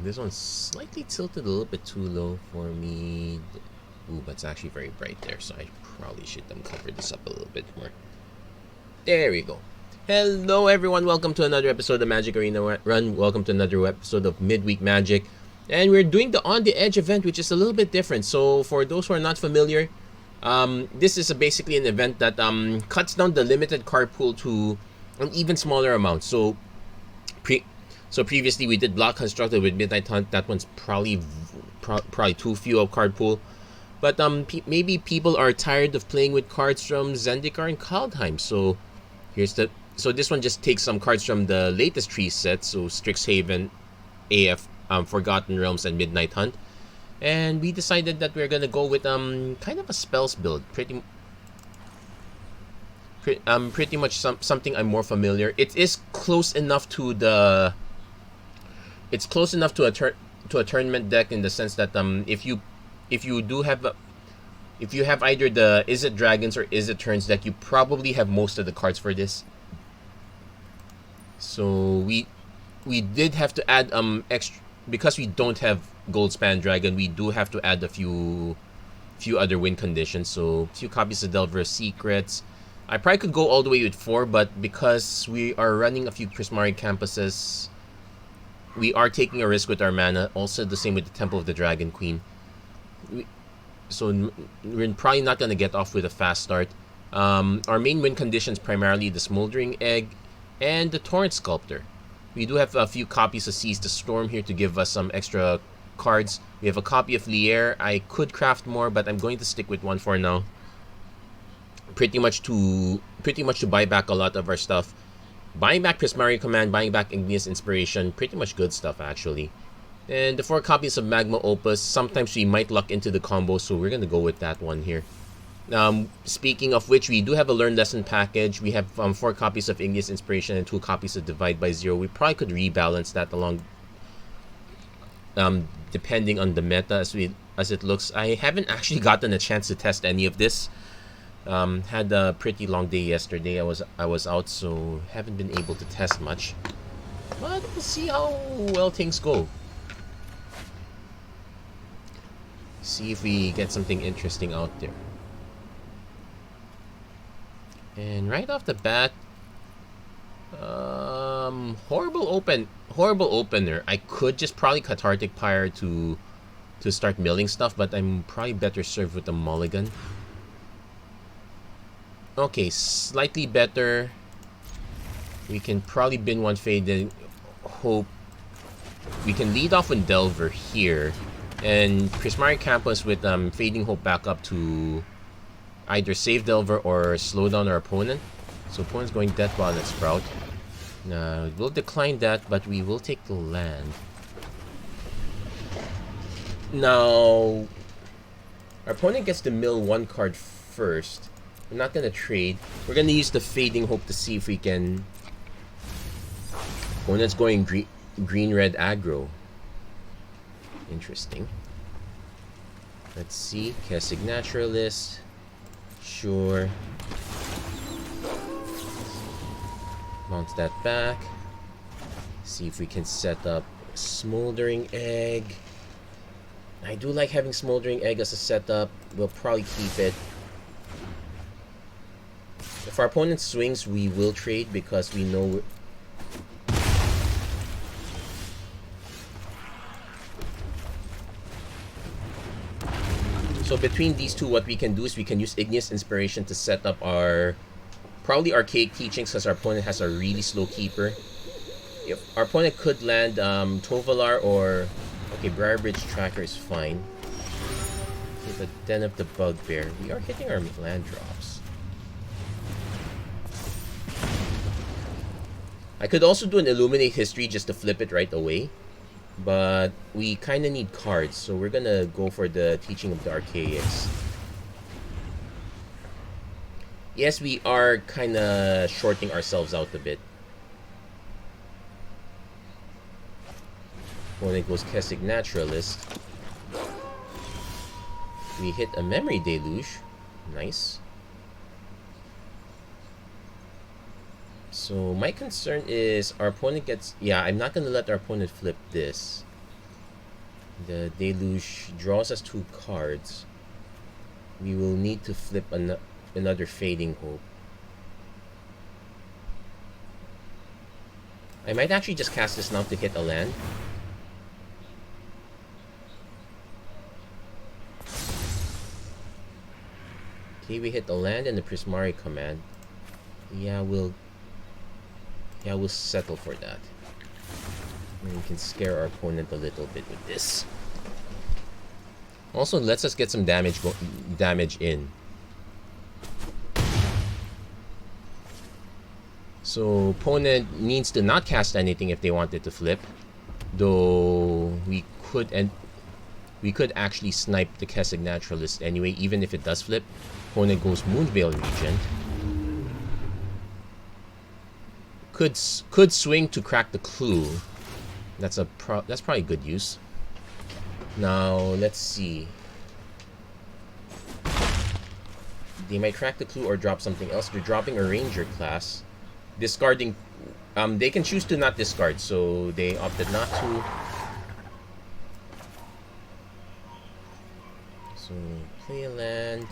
This one's slightly tilted a little bit too low for me. Ooh, but it's actually very bright there, so I probably should uncover this up a little bit more. There we go. Hello everyone, welcome to another episode of Magic Arena Run. Welcome to another episode of Midweek Magic. And we're doing the On the Edge event, which is a little bit different. So for those who are not familiar, this is basically an event that cuts down the limited card pool to an even smaller amount. So previously we did Block Constructed with Midnight Hunt. That one's probably too few of card pool. But maybe people are tired of playing with cards from Zendikar and Kaldheim. So this one just takes some cards from the latest 3 sets, so Strixhaven, AF, Forgotten Realms, and Midnight Hunt. And we decided that we're gonna go with kind of a spells build, pretty much something I'm more familiar. It is close enough to a tournament deck in the sense that if you have either the Izzet Dragons or Izzet Turns deck, you probably have most of the cards for this. So we did have to add extra, because we don't have Goldspan Dragon. We do have to add a few other win conditions. So a few copies of Delver Secrets. I probably could go all the way with 4, but because we are running a few Prismari Campuses, we are taking a risk with our mana. Also the same with the Temple of the Dragon Queen. So we're probably not going to get off with a fast start. Our main win conditions primarily the Smoldering Egg and the Torrent Sculptor. We do have a few copies of Seize the Storm here to give us some extra cards. We have a copy of Lier. I could craft more, but I'm going to stick with 1 for now. Pretty much to buy back a lot of our stuff. Buying back Prismari Command, buying back Igneous Inspiration, pretty much good stuff actually. And the 4 copies of Magma Opus, sometimes we might luck into the combo, so we're going to go with that one here. Speaking of which, we do have a Learn Lesson package. We have 4 copies of Igneous Inspiration and 2 copies of Divide by Zero. We probably could rebalance that along, depending on the meta as it looks. I haven't actually gotten a chance to test any of this. Had a pretty long day yesterday. I was out, so haven't been able to test much. But we'll see how well things go. See if we get something interesting out there. And right off the bat, horrible opener. I could just probably Cathartic Pyre to start milling stuff, but I'm probably better served with a mulligan. Okay, slightly better. We can probably bin 1 Fade and hope we can lead off with Delver here. And Prismari Campus with Fading Hope back up to either save Delver or slow down our opponent. So opponent's going Deathball and Sprout. Now, we'll decline that, but we will take the land. Now, our opponent gets to mill 1 card first. We're not going to trade. We're going to use the Fading Hope to see if we can... Opponent's going green-red aggro. Interesting. Let's see. Kessig Naturalist. Sure. Mount that back. See if we can set up Smoldering Egg. I do like having Smoldering Egg as a setup. We'll probably keep it. If our opponent swings, we will trade because we know so between these two, what we can do is we can use Igneous Inspiration to set up our probably Archaic Teachings because our opponent has a really slow keeper. If our opponent could land Tovalar or... Okay, Briarbridge Tracker is fine. With the Den of the Bugbear, we are hitting our land drops. I could also do an Illuminate History just to flip it right away. But we kind of need cards, so we're gonna go for the Teaching of the Archaics. Yes, we are kind of shorting ourselves out a bit. When it goes Kessig Naturalist, we hit a Memory Deluge. Nice. So my concern is our opponent gets... Yeah, I'm not going to let our opponent flip this. The Deluge draws us 2 cards. We will need to flip another Fading Hope. I might actually just cast this now to hit a land. Okay, we hit the land and the Prismari command. Yeah, we'll settle for that. And we can scare our opponent a little bit with this. Also, lets us get some damage in. So opponent needs to not cast anything if they wanted to flip. Though we could actually snipe the Kessig Naturalist anyway, even if it does flip. Opponent goes Moonveil Regent. Could swing to crack the Clue. That's probably good use. Now let's see. They might crack the Clue or drop something else. They're dropping a Ranger class. Discarding. They can choose to not discard, so they opted not to. So play a land.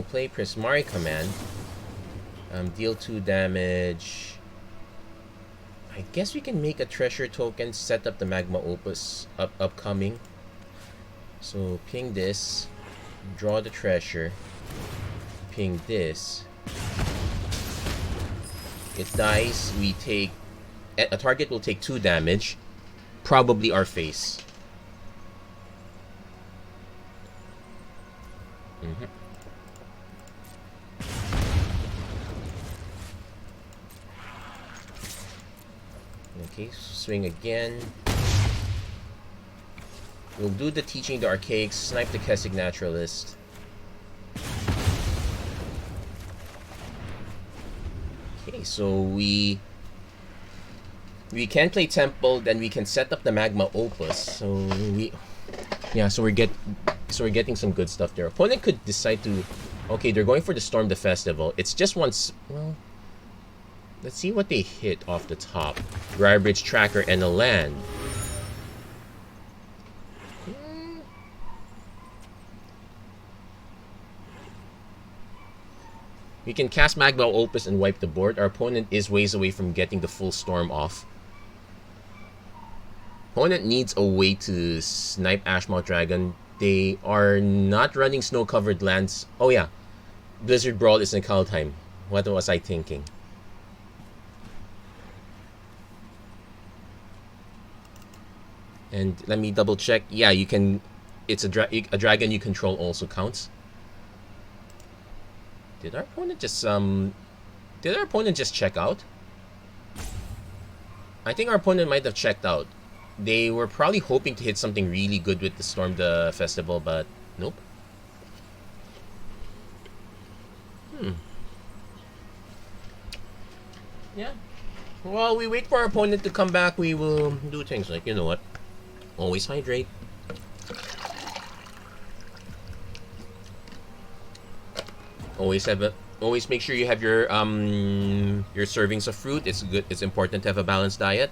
Play Prismari command. Deal 2 damage. I guess we can make a treasure token, set up the Magma Opus upcoming. So ping this, draw the treasure, ping this. It dies, we take... A target will take 2 damage. Probably our face. Okay, swing again. We'll do the Teaching the Archaics, snipe the Kessig Naturalist. Okay, so we can play Temple, then we can set up the Magma Opus. So we're getting some good stuff there. Opponent could decide to... Okay, they're going for the Storm the Festival. It's just once... Well... Let's see what they hit off the top. Briarbridge Tracker and a land. We can cast Magma Opus and wipe the board. Our opponent is ways away from getting the full storm off. Opponent needs a way to snipe Ashmouth Dragon. They are not running snow-covered lands. Oh yeah, Blizzard Brawl is in Kaldheim. What was I thinking? And let me double check. Yeah, you can. It's a dragon you control also counts. Did our opponent just check out? I think our opponent might have checked out. They were probably hoping to hit something really good with the Storm the Festival, but nope. Yeah. While we wait for our opponent to come back, we will do things like, you know what? Always hydrate. Always make sure you have your servings of fruit. It's good. It's important to have a balanced diet.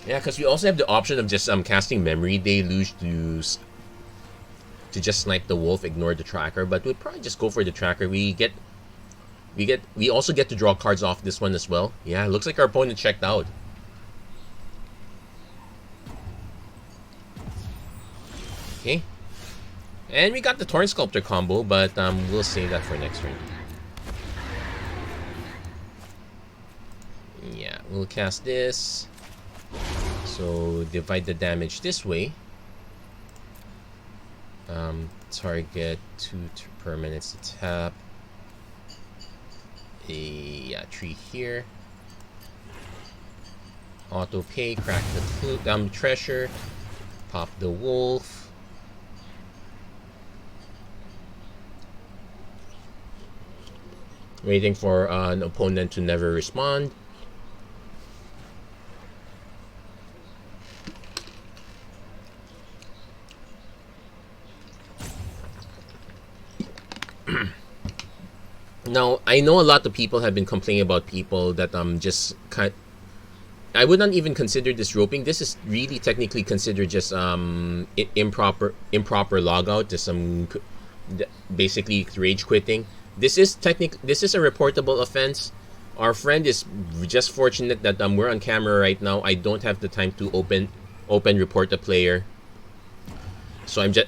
Yeah, because we also have the option of just casting Memory Deluge to just snipe the wolf, ignore the tracker, but we'd probably just go for the tracker. We also get to draw cards off this one as well. Yeah, looks like our opponent checked out. Okay. And we got the Torn Sculptor combo, but we'll save that for next turn. Yeah, we'll cast this. So divide the damage this way. Target 2 permanents to tap. Tree here. Auto pay, crack the treasure, pop the wolf. Waiting for an opponent to never respond. Now, I know a lot of people have been complaining about people that just kind. I would not even consider this roping. This is really technically considered just improper logout. Just some basically rage quitting. This is a reportable offense. Our friend is just fortunate that we're on camera right now. I don't have the time to open report a player. So I'm just.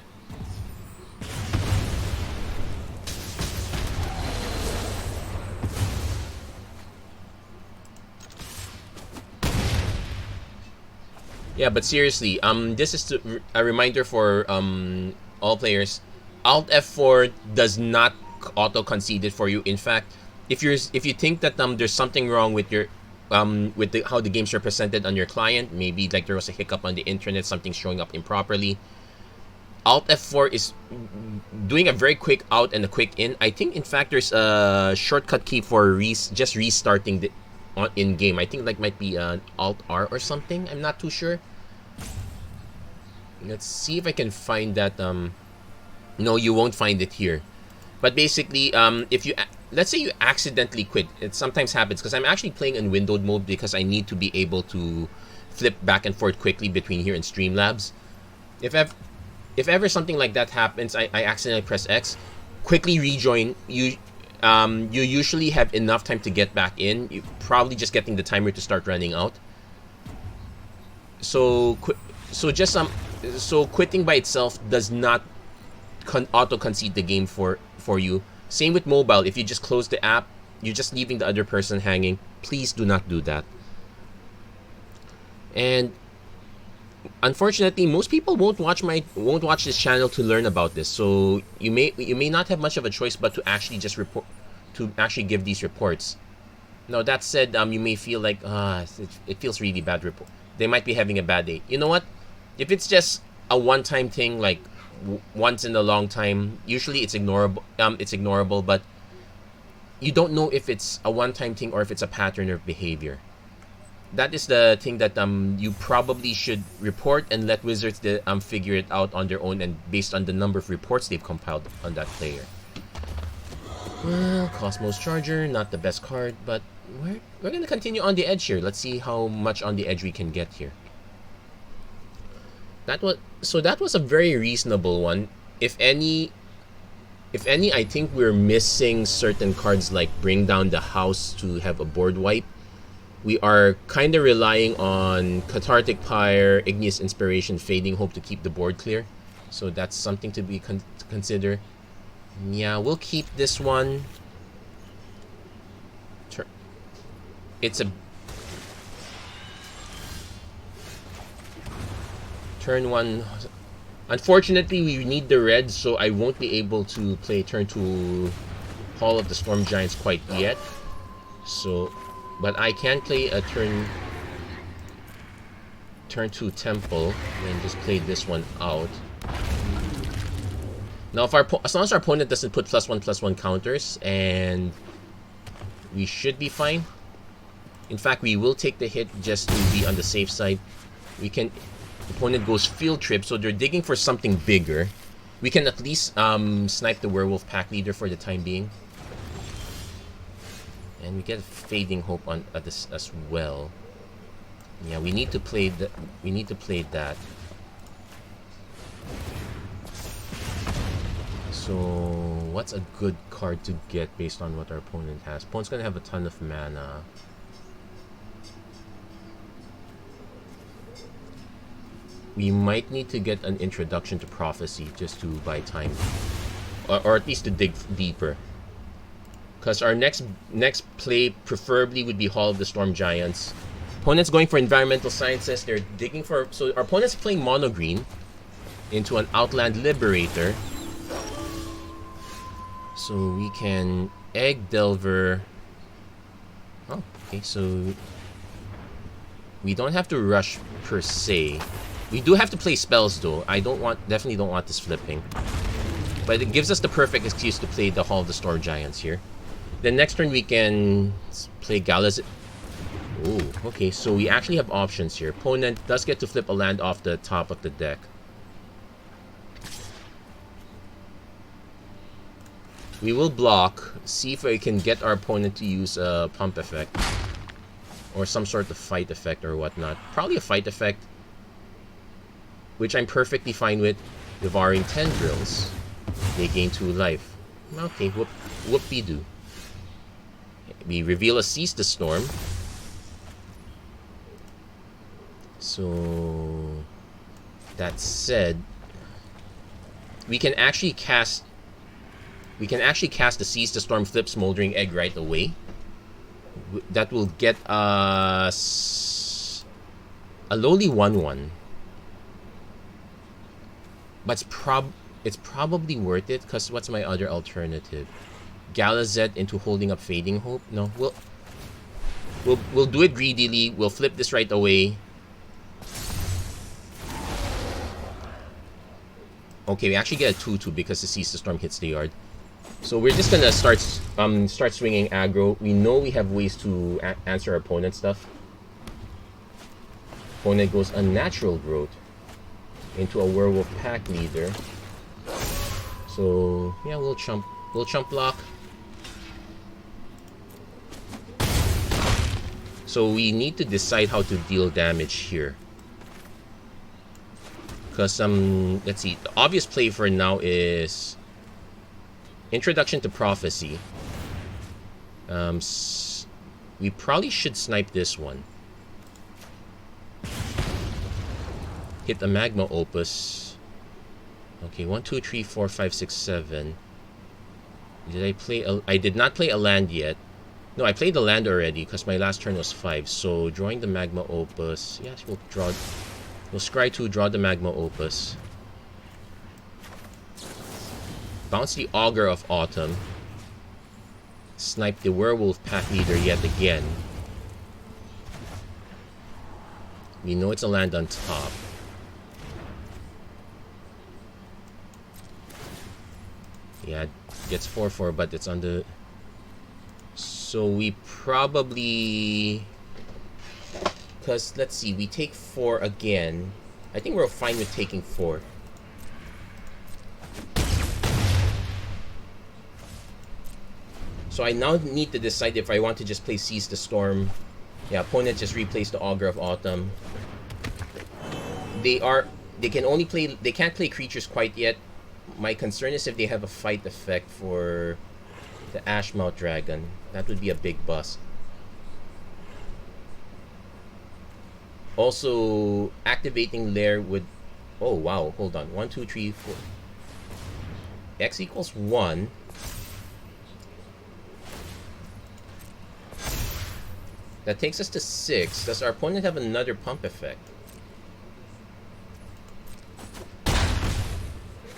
Yeah, but seriously, this is a reminder for all players. Alt F4 does not auto concede it for you. In fact, if you think that there's something wrong with your how the game's represented on your client, maybe like there was a hiccup on the internet, something's showing up improperly. Alt F4 is doing a very quick out and a quick in. I think in fact there's a shortcut key for just restarting the in game. I think like might be an Alt R or something. I'm not too sure. Let's see if I can find that. No, you won't find it here. But basically, if you let's say you accidentally quit, it sometimes happens because I'm actually playing in windowed mode because I need to be able to flip back and forth quickly between here and Streamlabs. If ever something like that happens, I accidentally press X, quickly rejoin. You usually have enough time to get back in. You're probably just getting the timer to start running out. So quitting by itself does not auto concede the game for you. Same with mobile. If you just close the app, you're just leaving the other person hanging. Please do not do that. And unfortunately, most people won't watch this channel to learn about this. So you may not have much of a choice but to actually just give these reports. Now that said, you may feel like it feels really bad. They might be having a bad day. You know what? If it's just a one-time thing, like once in a long time, usually it's ignorable. But you don't know if it's a one-time thing or if it's a pattern of behavior. That is the thing that you probably should report and let Wizards figure it out on their own and based on the number of reports they've compiled on that player. Well, Cosmos Charger, not the best card, but we're gonna continue on the edge here. Let's see how much on the edge we can get here. That was a very reasonable one. If any, I think we're missing certain cards like Bring Down the House to have a board wipe. We are kind of relying on Cathartic Pyre, Igneous Inspiration, Fading Hope to keep the board clear. So that's something to be to consider. Yeah, we'll keep this one. It's a turn one. Unfortunately, we need the red, so I won't be able to play turn 2 Hall of the Storm Giants quite yet. So, but I can play a turn 2 Temple and just play this one out. Now, as long as our opponent doesn't put +1/+1 counters, and we should be fine. In fact, we will take the hit just to be on the safe side. Opponent goes Field Trip, so they're digging for something bigger. We can at least snipe the Werewolf Pack Leader for the time being. And we get Fading Hope at this as well. Yeah, we need to play that. So, what's a good card to get based on what our opponent has? Opponent's gonna have a ton of mana. We might need to get an Introduction to Prophecy just to buy time. Or at least to dig deeper. Because our next play preferably would be Hall of the Storm Giants. Opponent's going for Environmental Sciences. They're digging for... So our opponent's playing mono green into an Outland Liberator. So we can Egg Delver. Oh, okay, so we don't have to rush per se. We do have to play spells though. Definitely don't want this flipping. But it gives us the perfect excuse to play the Hall of the Storm Giants here. Then next turn we can play Galaz. Oh, okay, so we actually have options here. Opponent does get to flip a land off the top of the deck. We will block, see if we can get our opponent to use a pump effect. Or some sort of fight effect or whatnot. Probably a fight effect. Which I'm perfectly fine with. Devouring Tendrils. They gain 2 life. Okay, whoop-de-doo. We reveal a Seize the Storm. So... that said... We can actually cast the Seize the Storm flip Smoldering Egg right away. That will get us a lowly 1/1. But it's probably worth it, because what's my other alternative? Galazet into holding up Fading Hope? No, we'll do it greedily. We'll flip this right away. Okay, we actually get a 2/2 because the Seize the Storm hits the yard. So we're just gonna start swinging aggro. We know we have ways to answer our opponent's stuff. Opponent goes Unnatural Growth into a Werewolf Pack Leader. So yeah, we'll chump block. So we need to decide how to deal damage here. Because let's see, the obvious play for now is Introduction to Prophecy. We probably should snipe this one. Hit the Magma Opus. Okay, 1, 2, 3, 4, 5, 6, 7. Did I play I did not play a land yet. No, I played the land already because my last turn was 5. So drawing the Magma Opus. Yes, we'll scry 2, draw the Magma Opus. Bounce the Augur of Autumn. Snipe the Werewolf Pack Leader yet again. We know it's a land on top. Yeah, it gets 4/4, but it's on the... So we probably... Because, let's see, we take 4 again. I think we're fine with taking 4. So I now need to decide if I want to just play Seize the Storm. Yeah, opponent just replays the Augur of Autumn. They can't play creatures quite yet. My concern is if they have a fight effect for the Ashmouth Dragon. That would be a big bust. Also, activating Lair would... Oh, wow. Hold on. 1, 2, 3, 4. X equals 1. That takes us to 6. Does our opponent have another pump effect?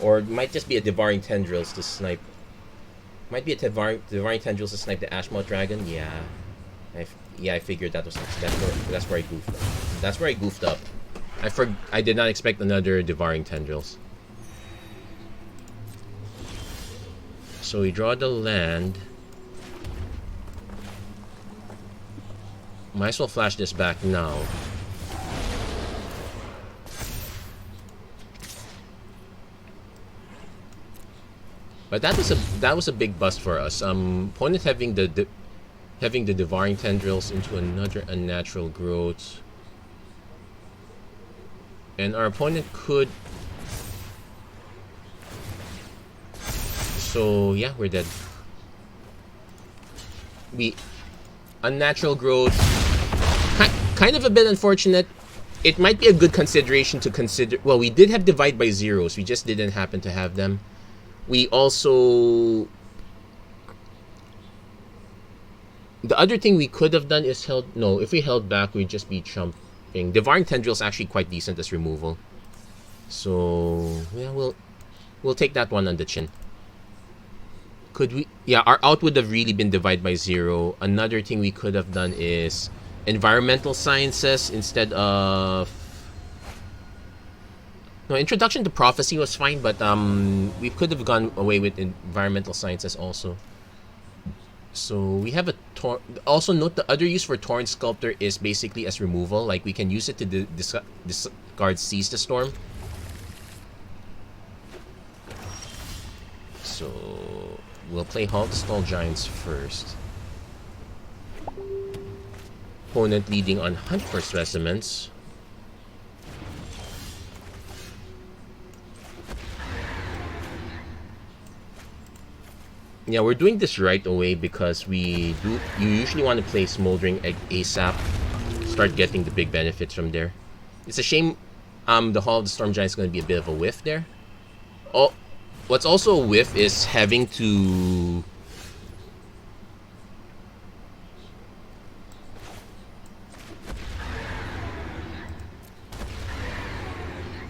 Or it might just be a Devouring Tendrils to snipe. Might be a Devouring Tendrils to snipe the Ashmouth Dragon. Yeah. I figured that's where I goofed up. That's where I goofed up. I did not expect another Devouring Tendrils. So we draw the land. Might as well flash this back now. But that was a big bust for us. Opponent having the Devouring Tendrils into another Unnatural Growth. And our opponent could... So yeah, we're dead. Unnatural Growth, kind of a bit unfortunate. It might be a good consideration to consider. Well, we did have Divide by Zeros. We just didn't happen to have them. We also... The other thing we could have done is held... No, if we held back, we'd just be chumping. Devouring Tendril is actually quite decent as removal. So, yeah, we'll take that one on the chin. Could we... Yeah, our out would have really been Divide by Zero. Another thing we could have done is Environmental Sciences instead of... No, Introduction to Prophecy was fine, but we could have gone away with Environmental Sciences also. So we have a... Also note the other use for Torrent Sculptor is basically as removal. Like we can use it to discard Seize the Storm. So We'll play Halt Stall Giants first. Opponent leading on Hunt for Specimens. Yeah, we're doing this right away because you usually want to play Smoldering ASAP. Start getting the big benefits from there. It's a shame the Hall of the Storm Giant is going to be a bit of a whiff there. Oh, what's also a whiff is having to...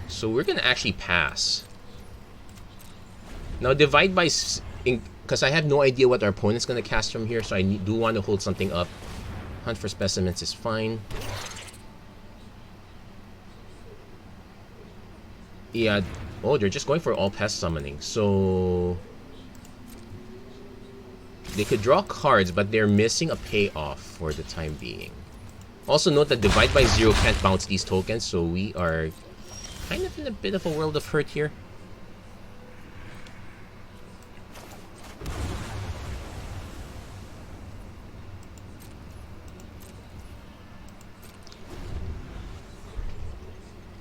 So we're going to actually pass. Now divide by... Because I have no idea what our opponent's going to cast from here, so I do want to hold something up. Hunt for Specimens is fine. Yeah. Oh, they're just going for all pest summoning. So... They could draw cards, but they're missing a payoff for the time being. Also note that Divide by Zero can't bounce these tokens, so we are kind of in a bit of a world of hurt here.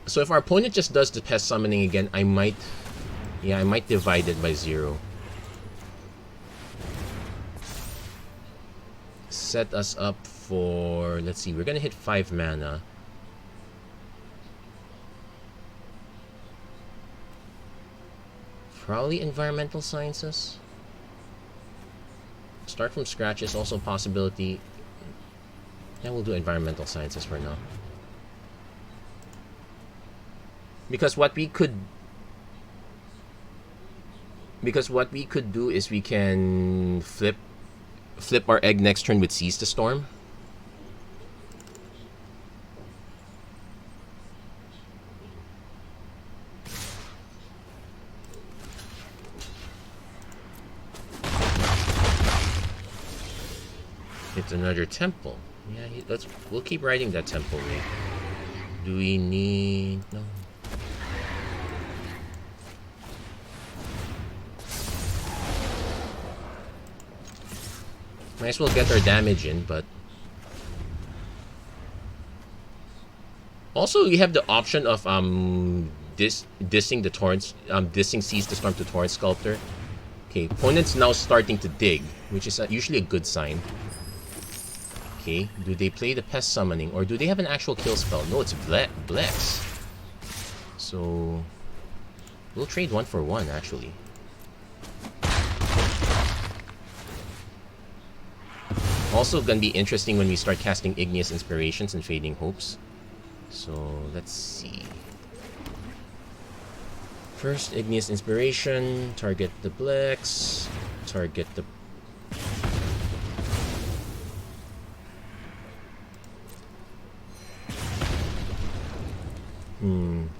So if our opponent just does the pest summoning again, I might divide it by 0. Set us up for, let's see, we're gonna hit 5 mana. Probably Environmental Sciences. Start from scratch is also a possibility. Yeah, we'll do Environmental Sciences for now. Because what we could do is we can flip our egg next turn with Seize the Storm. It's another temple. Yeah, we'll keep riding that temple wave. Do we need no? Might as well get our damage in, but... Also, you have the option of dissing the Torrent, dissing Seize the Storm to Torrent Sculptor. Okay, opponent's now starting to dig, which is usually a good sign. Okay, do they play the Pest Summoning, or do they have an actual kill spell? No, it's Blex. So... we'll trade 1 for 1, actually. Also gonna be interesting when we start casting Igneous Inspirations and Fading Hopes. So let's see. First, Igneous Inspiration, target the Blex, target the...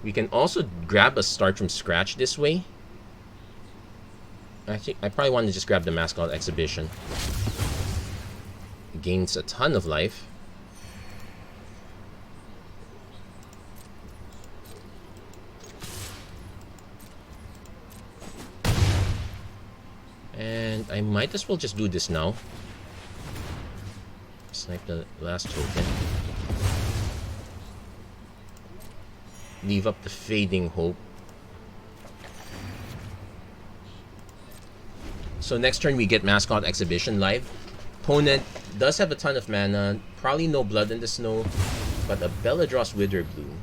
We can also grab a Start from Scratch this way. I think I probably want to just grab the Mascot Exhibition. Gains a ton of life. And I might as well just do this now. Snipe the last token. Leave up the Fading Hope. So next turn we get Mascot Exhibition live. Opponent does have a ton of mana, probably no Blood in the Snow, but a Belladross Witherbloom.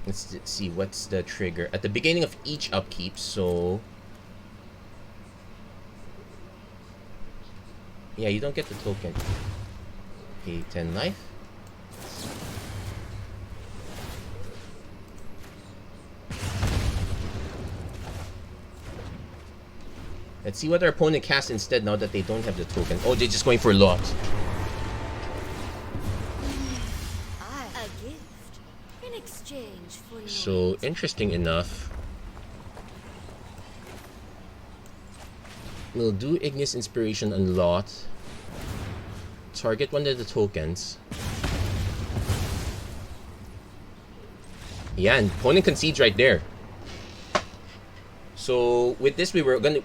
Let's see, what's the trigger? At the beginning of each upkeep, so... yeah, you don't get the token. Okay, 10 life. Let's see what our opponent casts instead now that they don't have the token. Oh, they're just going for Lot. So, interesting enough, we'll do Igneous Inspiration on Lot. Target one of the tokens. Yeah, and opponent concedes right there. So with this, we were gonna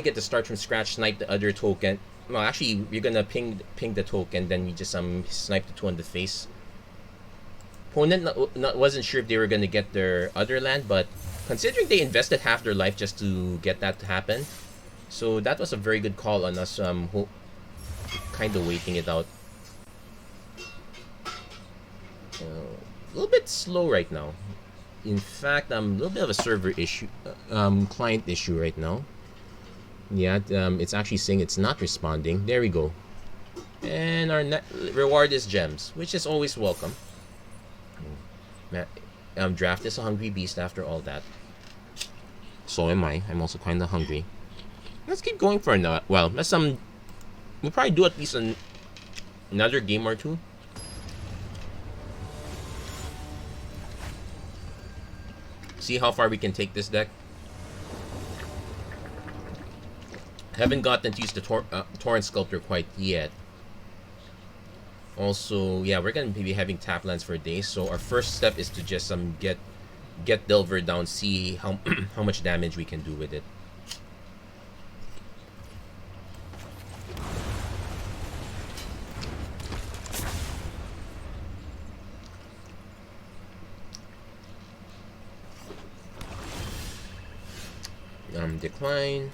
get to start from scratch, snipe the other token. Well, actually, we're gonna ping the token, then we just snipe the two on the face. Opponent wasn't sure if they were gonna get their other land, but considering they invested half their life just to get that to happen, so that was a very good call on us. Kind of waiting it out. A little bit slow right now. In fact, a little bit of a server issue, client issue right now. Yeah, it's actually saying it's not responding. There we go. And our net reward is gems, which is always welcome. Draft is a hungry beast after all that. So am I. I'm also kind of hungry. Let's keep going for another. Well, let's we'll probably do at least another game or two. See how far we can take this deck. Haven't gotten to use the Torrent Sculptor quite yet. Also, yeah, we're gonna be having tap lands for days. So our first step is to just get Delver down, see how how much damage we can do with it. Decline.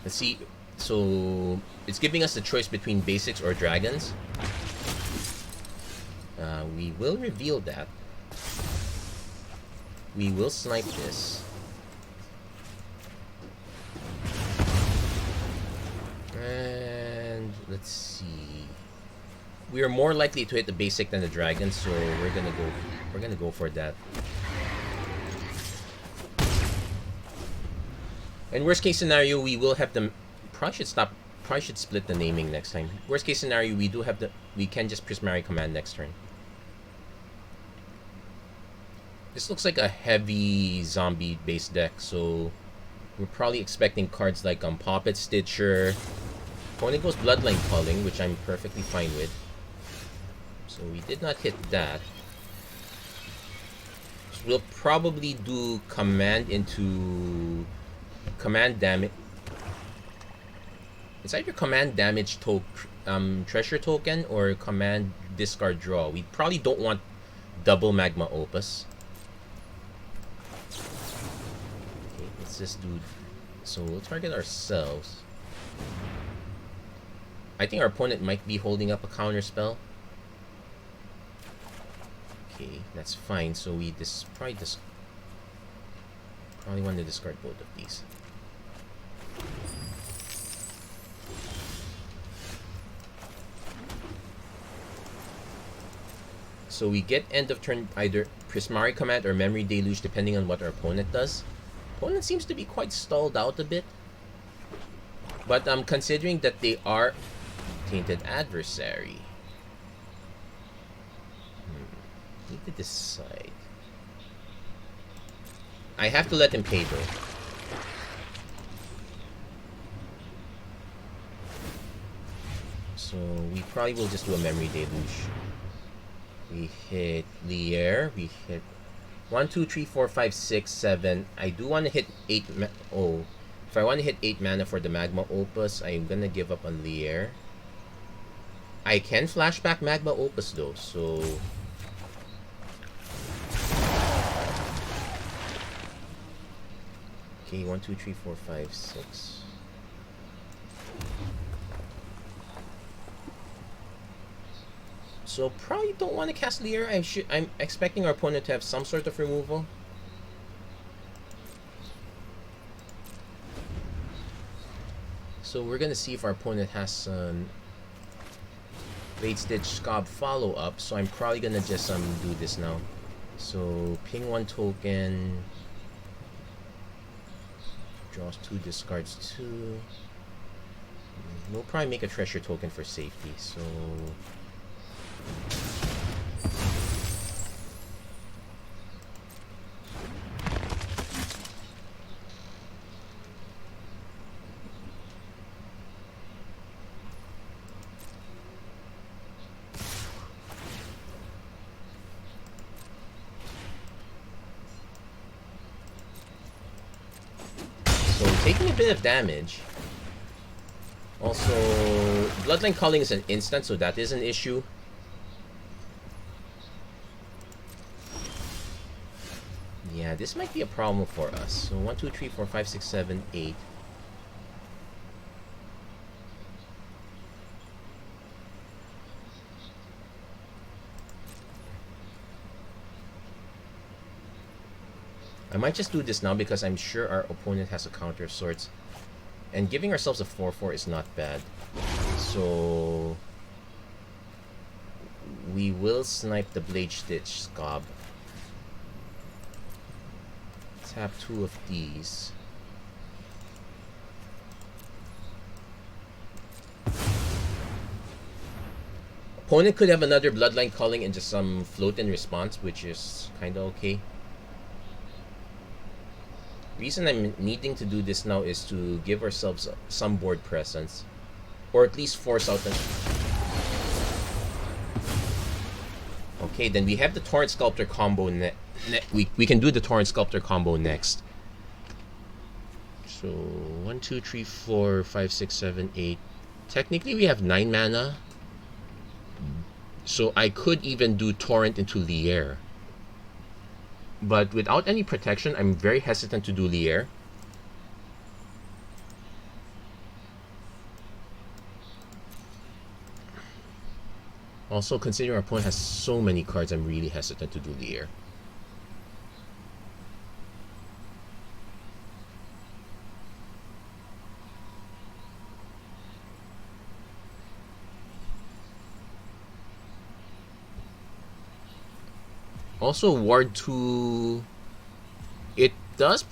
Let's see. So it's giving us the choice between basics or dragons. We will reveal that. We will snipe this. And let's see. We are more likely to hit the basic than the dragon, so we're gonna go for that. And worst case scenario, we will have the probably should split the naming next time. Worst case scenario, we can just Prismari command next turn. This looks like a heavy zombie based deck, so we're probably expecting cards like Poppet Stitcher. Opponent goes Bloodline Culling, which I'm perfectly fine with. So we did not hit that. So we'll probably do command into command damage. It's either command damage treasure token or command discard draw. We probably don't want double Magma Opus. Okay, let's just do. So we'll target ourselves. I think our opponent might be holding up a counter spell. Okay, that's fine. So we probably want to discard both of these. So we get end of turn either Prismari Command or Memory Deluge depending on what our opponent does. Opponent seems to be quite stalled out a bit. But considering that they are Tainted Adversary, need to decide. I have to let him pay though. So we probably will just do a Memory Deluge. We hit Lier. We hit 1, 2, 3, 4, 5, 6, 7. I do want to hit 8. Oh, if I want to hit 8 mana for the Magma Opus, I'm gonna give up on Lier. I can flashback Magma Opus though, so. Okay, 1, 2, 3, 4, 5, 6. So probably don't want to cast Lier. I'm expecting our opponent to have some sort of removal. So we're gonna see if our opponent has some late stage Scob follow up. So I'm probably gonna just do this now. So ping 1 token, draws 2, discards 2. We'll probably make a treasure token for safety. So. taking a bit of damage. Also, Bloodline Calling is an instant, so that is an issue. Yeah, this might be a problem for us. So 1, 2, 3, 4, 5, 6, 7, 8. I might just do this now because I'm sure our opponent has a counter of sorts. And giving ourselves a 4-4 is not bad. So we will snipe the Blade Stitch Scob. Tap 2 of these. Opponent could have another Bloodline Calling and just some float in response, which is kinda okay. Reason I'm needing to do this now is to give ourselves some board presence, or at least force out the... Okay, then we have the Torrent Sculptor combo. We can do the Torrent Sculptor combo next. So 1, 2, 3, 4, 5, 6, 7, 8. Technically, we have 9 mana, so I could even do Torrent into Lier. But without any protection, I'm very hesitant to do Lier. Also, considering our opponent has so many cards, I'm really hesitant to do Lier. Also, Ward 2, it does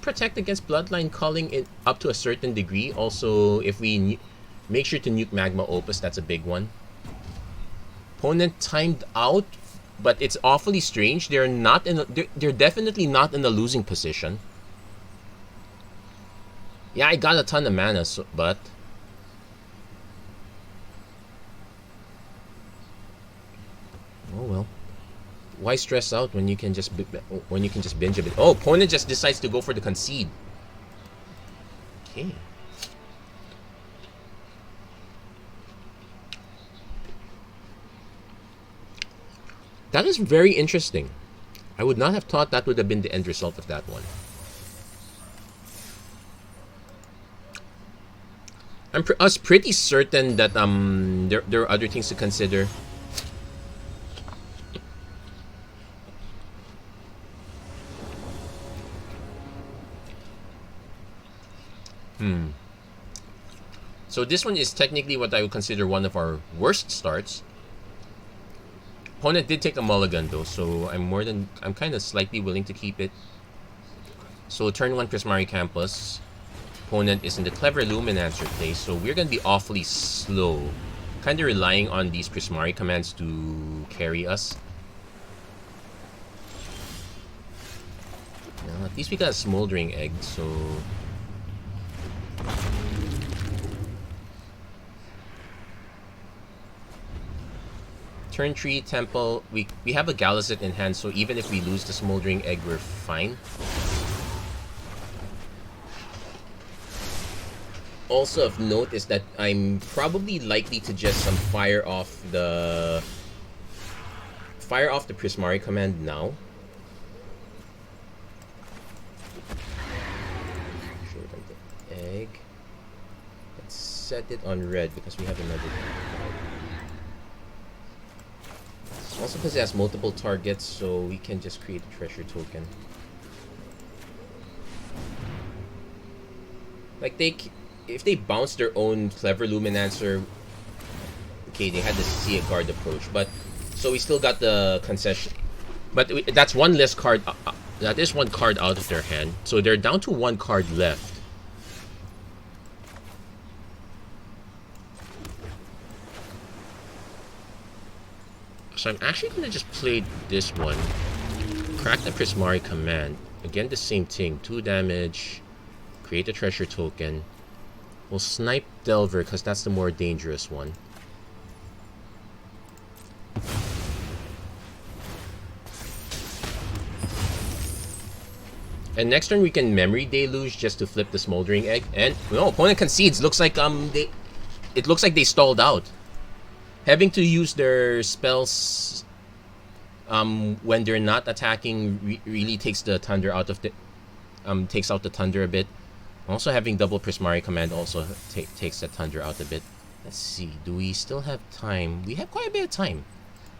protect against Bloodline Calling up to a certain degree. Also, if we make sure to nuke Magma Opus, that's a big one. Opponent timed out, but it's awfully strange. They're definitely not in a losing position. Yeah, I got a ton of mana, but oh well. Why stress out when you can just binge a bit? Oh, opponent just decides to go for the concede. Okay. That is very interesting. I would not have thought that would have been the end result of that one. I was pretty certain that there are other things to consider. So this one is technically what I would consider one of our worst starts. Opponent did take a mulligan though, so I'm kind of slightly willing to keep it. So turn 1 Prismari Campus. Opponent is in the Clever Luminancer play, so we're gonna be awfully slow. Kinda relying on these Prismari commands to carry us. Now, at least we got a Smoldering Egg, so turn 3 Temple, we have a Galazet in hand, so even if we lose the Smoldering Egg, we're fine. Also of note is that I'm probably likely to just fire off the Prismari command now. Show them the egg. Let's set it on red because we have another. Also because it has multiple targets, so we can just create a treasure token. Like if they bounce their own Clever Luminancer, okay, they had the See a Guard approach, but so we still got the concession. But that's one less card. That is one card out of their hand, so they're down to 1 card left. So I'm actually going to just play this one. Crack the Prismari command. Again, the same thing. 2 damage. Create a treasure token. We'll snipe Delver because that's the more dangerous one. And next turn we can Memory Deluge just to flip the Smoldering Egg. And no, opponent concedes. Looks like it looks like they stalled out. Having to use their spells when they're not attacking really takes the Thunder out of the takes out the Thunder a bit. Also having double Prismari command also takes the Thunder out a bit. Let's see, do we still have time? We have quite a bit of time.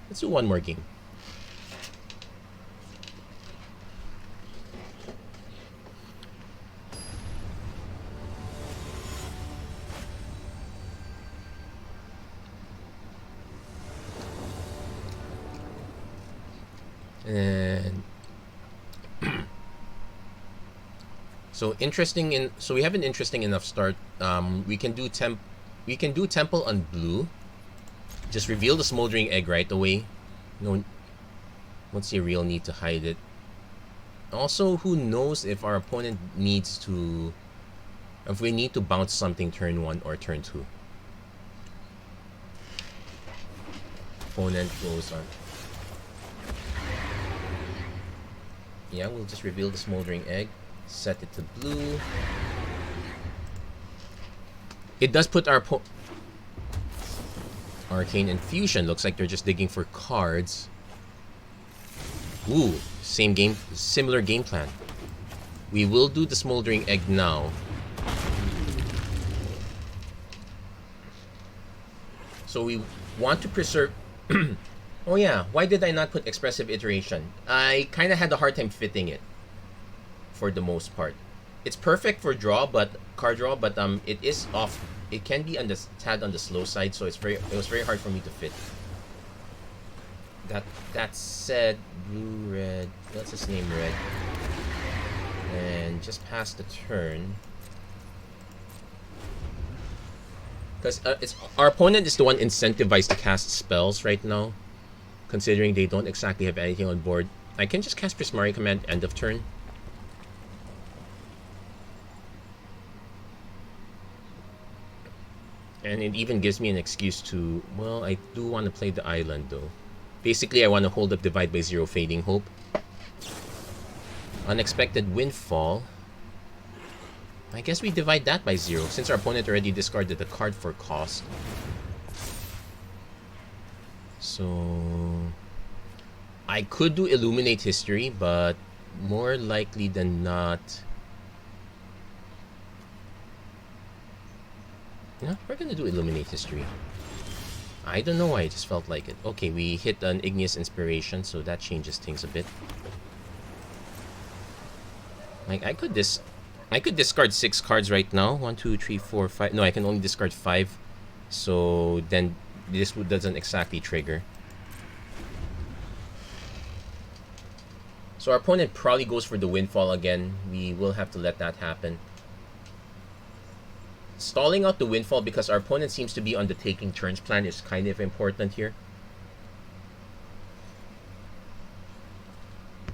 Let's do one more game. And so we have an interesting enough start. We can do Temple on blue. Just reveal the Smoldering Egg right away. No, won't see a real need to hide it. Also, who knows if our opponent needs to, if we need to bounce something turn 1 or turn 2. Opponent goes on. Yeah, we'll just reveal the Smoldering Egg. Set it to blue. It does put our Arcane Infusion. Looks like they're just digging for cards. Ooh, similar game plan. We will do the Smoldering Egg now. So we want to preserve... Oh yeah, why did I not put Expressive Iteration? I kind of had a hard time fitting it. For the most part. It's perfect for card draw, but it is off. It can be tad on the slow side, so it was very hard for me to fit. That said, blue, red, what's his name, red? And just pass the turn. Because our opponent is the one incentivized to cast spells right now. Considering they don't exactly have anything on board. I can just cast Prismari Command end of turn. And it even gives me an excuse to... Well, I do want to play the island though. Basically, I want to hold up Divide by 0 Fading Hope. Unexpected Windfall. I guess we divide that by 0 since our opponent already discarded the card for cost. So... I could do Illuminate History, but more likely than not... Yeah, we're gonna do Illuminate History. I don't know why, I just felt like it. Okay, we hit an Igneous Inspiration, so that changes things a bit. Like, I could discard 6 cards right now. 1, 2, 3, 4, 5. No, I can only discard 5. So then this doesn't exactly trigger. So our opponent probably goes for the Windfall again. We will have to let that happen. Stalling out the Windfall because our opponent seems to be on the taking turns plan is kind of important here.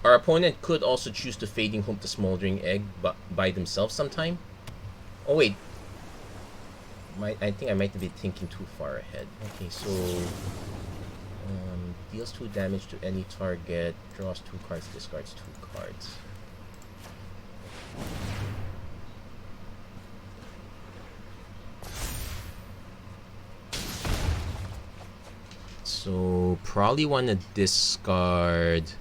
Our opponent could also choose to Fading Hope the Smoldering Egg by themselves sometime. Oh wait. I think I might be thinking too far ahead. Okay, so... deals 2 damage to any target, draws 2 cards, discards 2 cards. So, probably want to discard...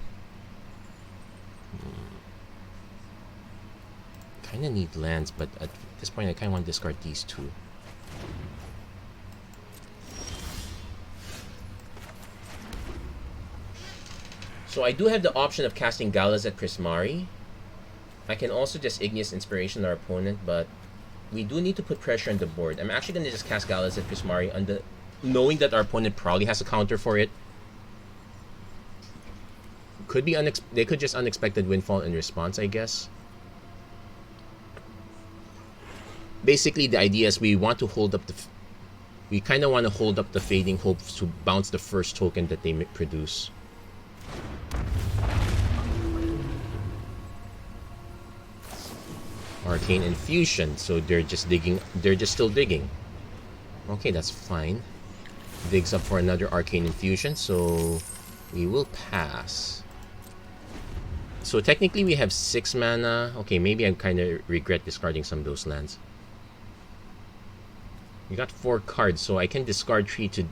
Kind of need lands, but at this point I kind of want to discard these 2. So I do have the option of casting Galazet Prismari. I can also just Igneous Inspiration our opponent, but we do need to put pressure on the board. I'm actually going to just cast Galazet Prismari on the... knowing that our opponent probably has a counter for it. Could be they could just Unexpected Windfall in response, I guess. Basically, the idea is we want to hold up the... We kind of want to hold up the Fading Hope to bounce the first token that they produce. Arcane Infusion, so they're just digging. They're just still digging. Okay, that's fine. Digs up for another Arcane Infusion, so we will pass. So technically we have 6 mana. Okay, maybe I kind of regret discarding some of those lands. We got 4 cards, so I can discard 3 to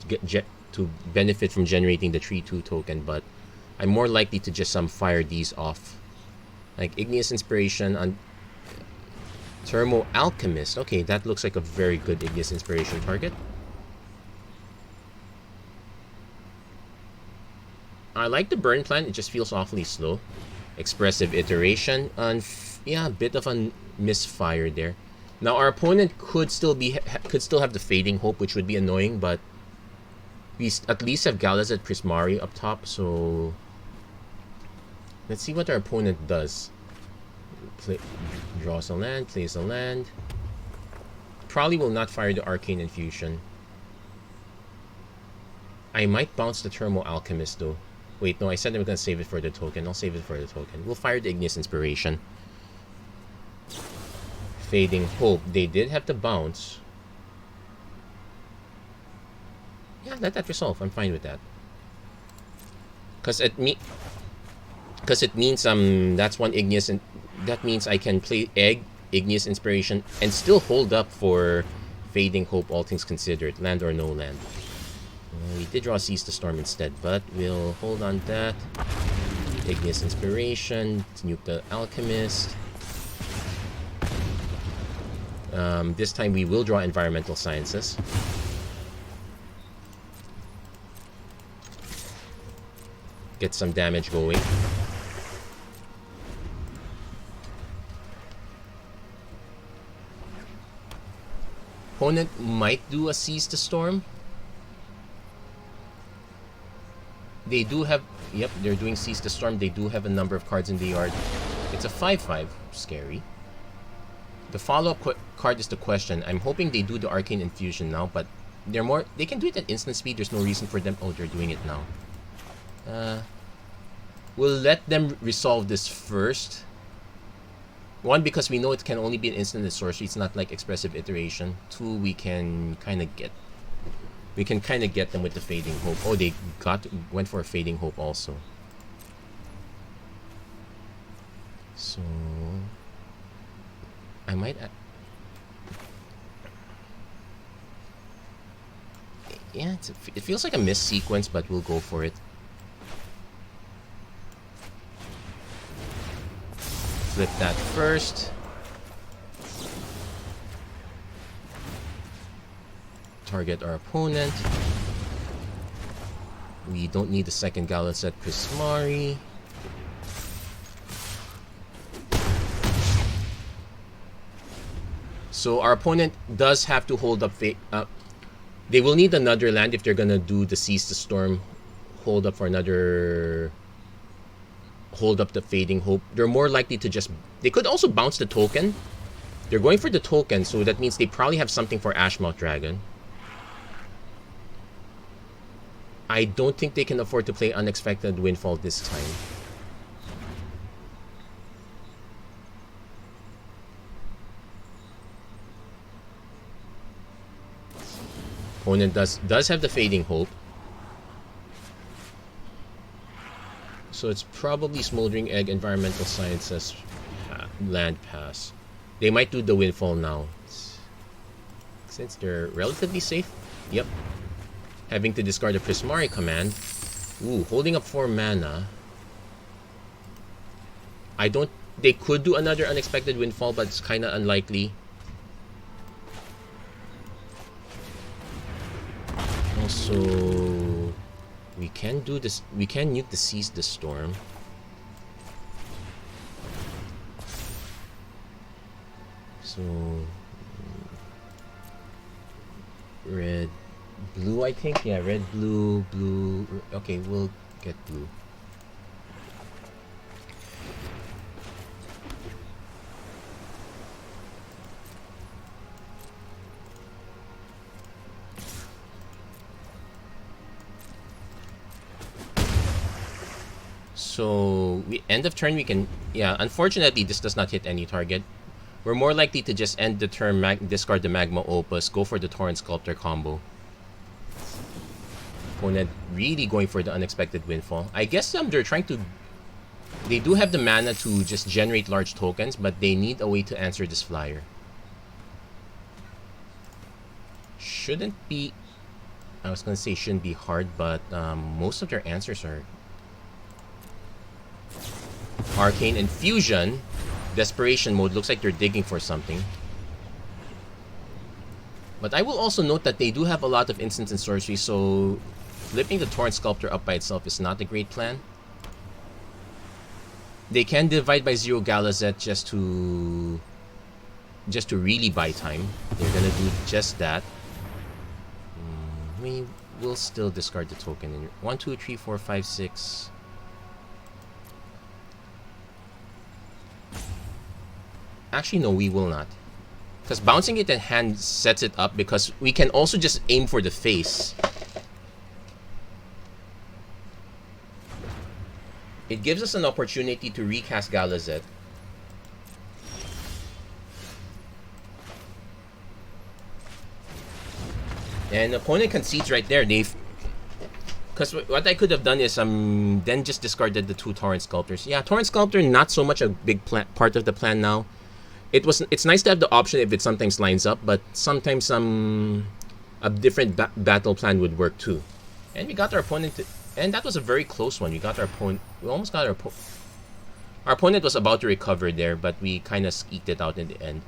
to benefit from generating the 3/2 token, but I'm more likely to just fire these off. Like Igneous Inspiration on Thermo Alchemist. Okay, that looks like a very good Igneous Inspiration target. I like the burn plan, it just feels awfully slow. Expressive Iteration, and yeah, a bit of a misfire there. Now our opponent could still have the Fading Hope, which would be annoying, but we at least have Galazet Prismari up top, so let's see what our opponent does. Draws a land, plays a land. Probably will not fire the Arcane Infusion. I might bounce the Thermo Alchemist though. Wait, no, I said I'm gonna save it for the token. I'll save it for the token. We'll fire the Igneous Inspiration. Fading Hope. They did have to bounce. Yeah, let that resolve. I'm fine with that. Cause it means that's one Igneous, and that means I can play Igneous Inspiration and still hold up for Fading Hope, all things considered, land or no land. We did draw Seize the Storm instead, but we'll hold on that. Igneous Inspiration, nuke the Alchemist. This time we will draw Environmental Sciences. Get some damage going. Opponent might do a Seize the Storm. They do have... Yep, they're doing Seize the Storm. They do have a number of cards in the yard. It's a 5/5. Scary. The follow-up card is the question. I'm hoping they do the Arcane Infusion now, but they're more... They can do it at instant speed. There's no reason for them... Oh, they're doing it now. We'll let them resolve this first. One, because we know it can only be an instant and sorcery. It's not like Expressive Iteration. Two, we can kind of get them with the Fading Hope. Oh, they went for a Fading Hope also. So I might... Yeah, it feels like a missed sequence, but we'll go for it. Flip that first. Target our opponent. We don't need the second Galazet Prismari. So our opponent does have to hold up... they will need another land if they're gonna do the Seize the Storm. Hold up for another... Hold up the Fading Hope. They're more likely to just... They could also bounce the token. They're going for the token, so that means they probably have something for Ashmouth Dragon. I don't think they can afford to play Unexpected Windfall this time. Opponent does have the Fading Hope. So it's probably Smoldering Egg, Environmental Sciences, Land Pass. They might do the Windfall now. Since they're relatively safe. Yep. Having to discard a Prismari command. Ooh, holding up 4 mana. They could do another Unexpected Windfall, but it's kind of unlikely. Also... We can do this. We can nuke the Seize the Storm. So red, blue. I think, yeah, red, blue, blue. Okay, we'll get blue. So, end of turn we can... Yeah, unfortunately this does not hit any target. We're more likely to just end the turn, discard the Magma Opus, go for the Torrent Sculptor combo. Opponent really going for the Unexpected Windfall. I guess they're trying to They do have the mana to just generate large tokens, but they need a way to answer this flyer. Shouldn't be... I was going to say shouldn't be hard, but most of their answers are... Arcane Infusion. Desperation mode. Looks like they're digging for something. But I will also note that they do have a lot of instants and sorcery, so flipping the Torrent Sculptor up by itself is not a great plan. They can divide by 0 Galazet just to really buy time. They're gonna do just that. We will still discard the token. 1, 2, 3, 4, 5, 6. Actually, no, we will not. Because bouncing it in hand sets it up, because we can also just aim for the face. It gives us an opportunity to recast Galazet. And opponent concedes right there. Because what I could have done is then just discarded the 2 Torrent Sculptors. Yeah, Torrent Sculptor, not so much a big part of the plan now. It's nice to have the option if it sometimes lines up, but sometimes a different battle plan would work too. And we got our opponent and that was a very close one. We almost got our opponent was about to recover there, but we kind of skeeked it out in the end.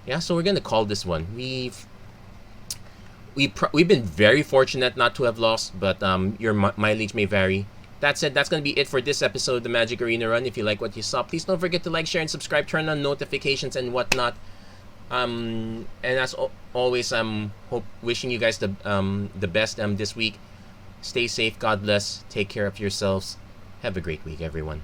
Yeah, so we're gonna call this one. We've been very fortunate not to have lost, but your mileage may vary. That said, that's going to be it for this episode of the Magic Arena Run. If you like what you saw, please don't forget to like, share, and subscribe. Turn on notifications and whatnot. And as always, wishing you guys the best this week. Stay safe. God bless. Take care of yourselves. Have a great week, everyone.